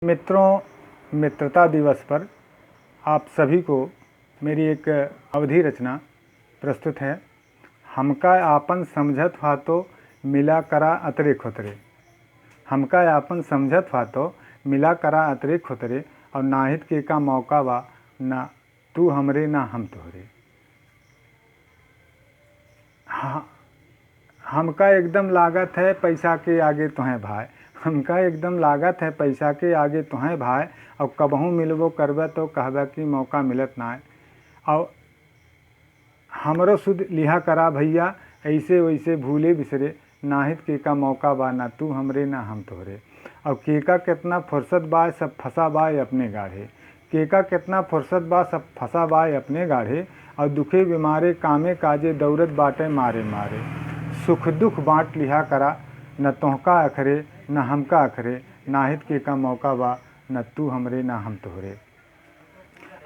मित्रों, मित्रता दिवस पर आप सभी को मेरी एक अवधि रचना प्रस्तुत है। हमका आपन समझत हा तो मिला करा अतरे खुतरे। हमका आपन समझत हा तो मिला करा अतरे खुतरे, और नाहित के का मौका बा, ना तू हमरे ना हम तोहरे। हमका एकदम लागत है पैसा के आगे तुहें भाई। हमका एकदम लागत है पैसा के आगे तुहें भाई, और कबहू मिलबो करबे तो कहबे कि मौका मिलत ना है। और हमरो सुध लिहा करा भैया, ऐसे वैसे भूले बिसरे, नाहित के का मौका बा, ना तू हमरे ना हम तोहरे। और केका कितना फुर्सत बा, सब फंसा बा अपने गाढ़े। केका कितना फुर्सत बा, सब फंसा बा अपने गाढ़े। और दुखे बीमारे कामे काजे दौड़त बाटे मारे मारे। सुख दुख बांट लिहा करा, न तोहका अखरे न हमका अखरे। नाहित के का मौका बा, न तू हमरे ना हम तोहरे।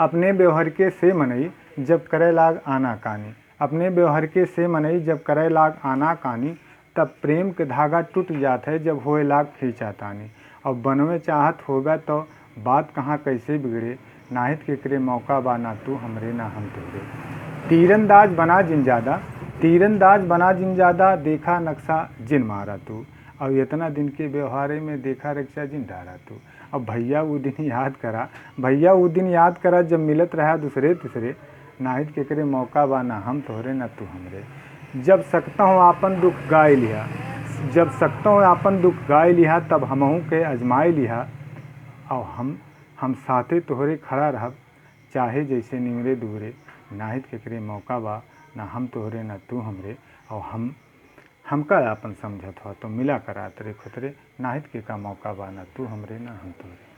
अपने व्यवहार के से मनई जब करे लाग आना कानी। अपने व्यवहार के से मनई जब करे लाग आना कानी, तब प्रेम के धागा टूट जात है जब होए लाग खींचा तानी। और बनवे चाहत होगा तो बात कहाँ कैसे बिगड़े। नाहित के करे मौका बा, ना तू हमरे ना हम तोहरे। तीरंदाज बना जिन ज़्यादा, तीरंदाज बना जिन ज़्यादा, देखा नक्शा जिन मारा तू। और इतना दिन के व्यवहारे में देखा रक्षा जिन डारा तू। अब भैया वो दिन याद करा, भैया वो दिन याद करा जब मिलत रहा दूसरे तीसरे। नाहित के करे मौका बा, ना हम तोहरे ना तू हमरे। जब सकता हूँ आपन दुख गाय लिहा, जब सकता हूँ आपन दुख गाय लिहा, तब हमहू के अजमाए लिहा। और हम साथे तोहरे खड़ा रहब, चाहे जैसे निमरे दूरे। नाहित के करे मौका बा, ना हम तोहरे ना तू हमरे। और हमका आपन समझत हो तो मिला करा अतरे खुतरे। नाहित के का मौका बा, ना तू हमरे ना हम तोहरे।